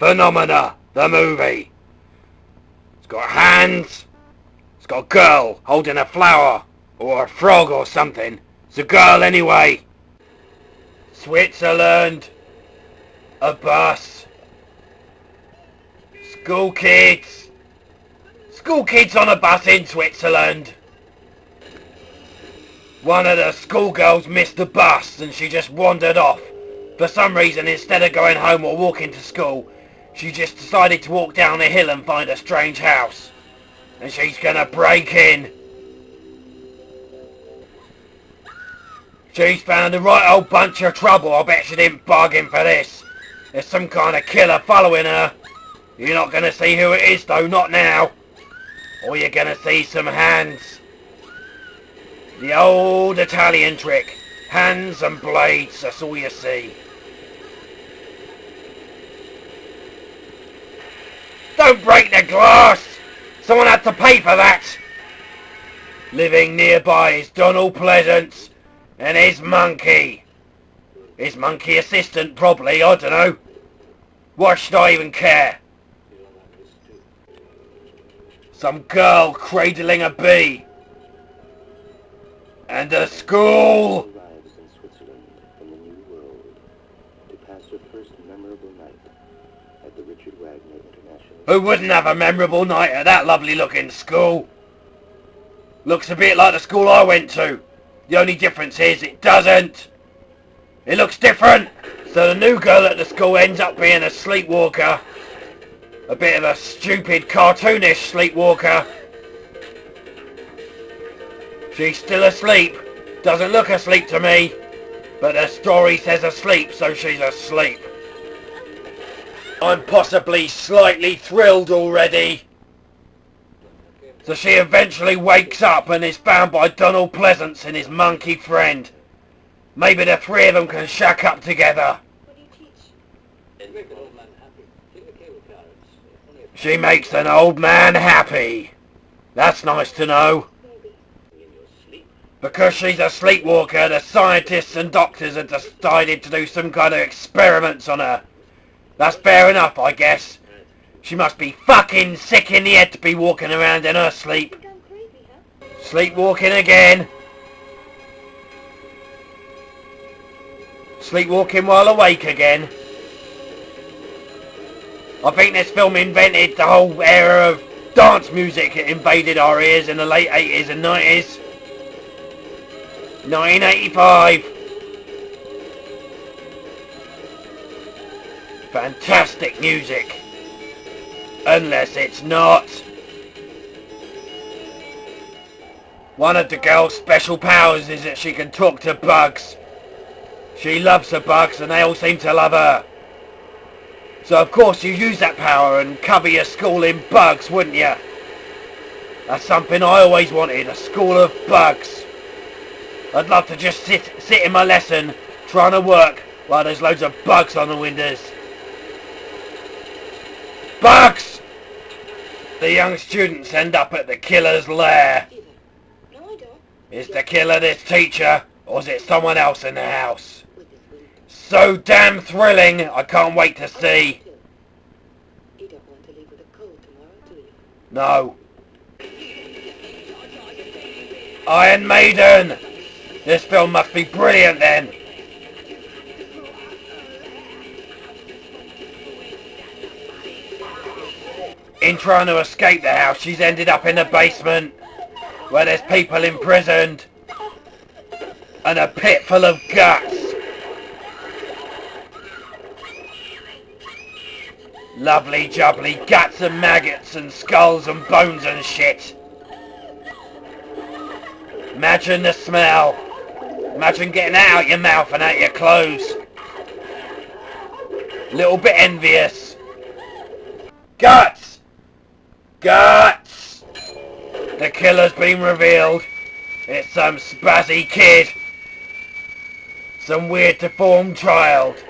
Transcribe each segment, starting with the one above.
Phenomena, the movie. It's got hands. It's got a girl holding a flower, or a frog or something. It's a girl anyway. Switzerland. A bus. School kids. School kids on a bus in Switzerland. One of the schoolgirls missed the bus and she just wandered off. For some reason, instead of going home or walking to school, she just decided to walk down a hill and find a strange house. And she's gonna break in. She's found a right old bunch of trouble. I bet she didn't bargain for this. There's some kind of killer following her. You're not gonna see who it is though, not now. Or you're gonna see some hands. The old Italian trick. Hands and blades, that's all you see. Don't break the glass! Someone had to pay for that! Living nearby is Donald Pleasance and his monkey. His monkey assistant, probably, I don't know. Why should I even care? Some girl cradling a bee. And a school! Arrives in Switzerland from the New World to pass her first memorable night at the Richard Wagner International. Who wouldn't have a memorable night at that lovely looking school? Looks a bit like the school I went to. The only difference is it doesn't. It looks different. So the new girl at the school ends up being a sleepwalker. A bit of a stupid cartoonish sleepwalker. She's still asleep. Doesn't look asleep to me. But the story says asleep, so she's asleep. I'm possibly slightly thrilled already. So she eventually wakes up and is found by Donald Pleasance and his monkey friend. Maybe the three of them can shack up together. What do you teach? Make an old man happy. Give the cable carrots. She makes an old man happy. That's nice to know. Maybe. In your sleep. Because she's a sleepwalker, the scientists and doctors have decided to do some kind of experiments on her. That's fair enough, I guess. She must be fucking sick in the head to be walking around in her sleep. You've gone crazy, huh? Sleepwalking again. Sleepwalking while awake again. I think this film invented the whole era of dance music. It invaded our ears in the late 80s and 90s. 1985. Fantastic music. Unless it's not. One of the girl's special powers is that she can talk to bugs. She loves the bugs and they all seem to love her. So of course you use that power and cover your school in bugs, wouldn't you? That's something I always wanted, a school of bugs. I'd love to just sit in my lesson trying to work while there's loads of bugs on the windows. Bugs! The young students end up at the killer's lair. No, I don't. Is the killer this teacher, or is it someone else in the house? With this wind. So damn thrilling, I can't wait to see. You don't want to leave with a cold tomorrow, do you? No. Iron Maiden! This film must be brilliant then. In trying to escape the house, she's ended up in the basement, where there's people imprisoned, and a pit full of guts. Lovely jubbly guts and maggots and skulls and bones and shit. Imagine the smell. Imagine getting that out your mouth and out your clothes. Little bit envious. Guts! Guts! The killer's been revealed. It's some spazzy kid. Some weird deformed child.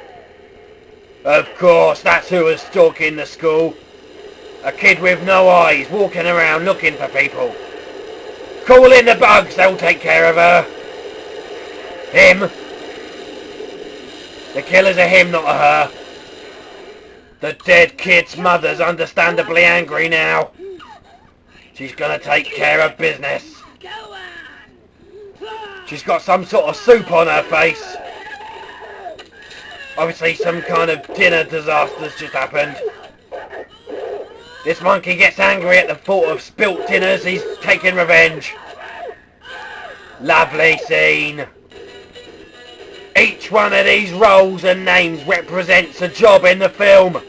Of course, that's who was stalking the school. A kid with no eyes, walking around looking for people. Call in the bugs, they'll take care of her. Him. The killer's a him, not a her. The dead kid's mother's understandably angry now. She's gonna take care of business. She's got some sort of soup on her face. Obviously some kind of dinner disaster's just happened. This monkey gets angry at the thought of spilt dinners. He's taking revenge. Lovely scene. Each one of these roles and names represents a job in the film.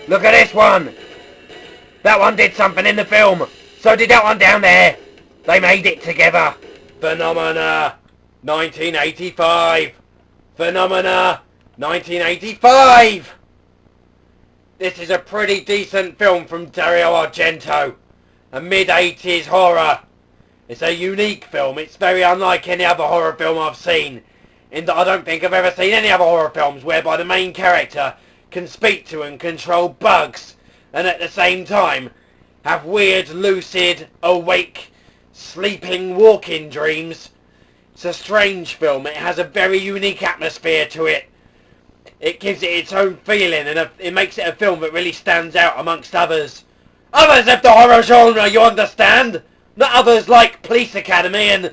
Look at this one. That one did something in the film. So did that one down there. They made it together. Phenomena 1985. Phenomena 1985. This is a pretty decent film from Dario Argento. A mid-80s horror. It's a unique film. It's very unlike any other horror film I've seen, in that I don't think I've ever seen any other horror films whereby the main character can speak to and control bugs, and at the same time have weird, lucid, awake, sleeping, walking dreams. It's a strange film. It has a very unique atmosphere to it. It gives it its own feeling, and it makes it a film that really stands out amongst others. Others of the horror genre, you understand? Not others like Police Academy and,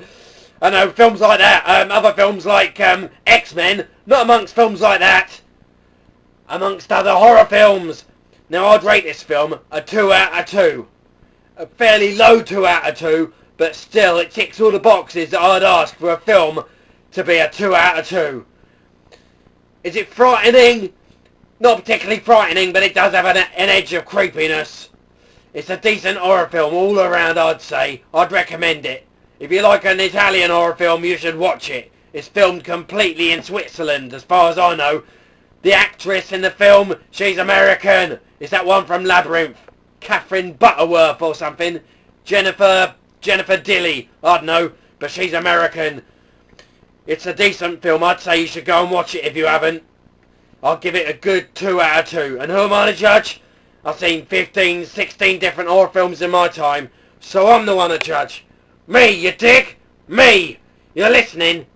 I know, films like that. Other films like X-Men. Not amongst films like that. Amongst other horror films. Now, I'd rate this film a 2 out of 2. A fairly low 2 out of 2, but still, it ticks all the boxes that I'd ask for a film to be a 2 out of 2. Is it frightening? Not particularly frightening, but it does have an edge of creepiness. It's a decent horror film all around, I'd say. I'd recommend it. If you like an Italian horror film, you should watch it. It's filmed completely in Switzerland, as far as I know. The actress in the film, she's American. It's that one from Labyrinth. Catherine Butterworth or something. Jennifer Dilly. I don't know, but she's American. It's a decent film. I'd say you should go and watch it if you haven't. I'll give it a good 2 out of 2. And who am I to judge? I've seen 15, 16 different horror films in my time, so I'm the one to judge. Me, you dick? Me! You're listening?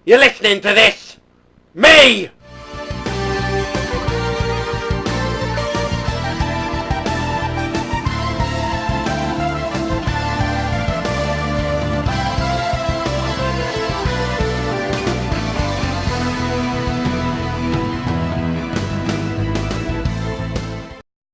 You're listening to this? Me!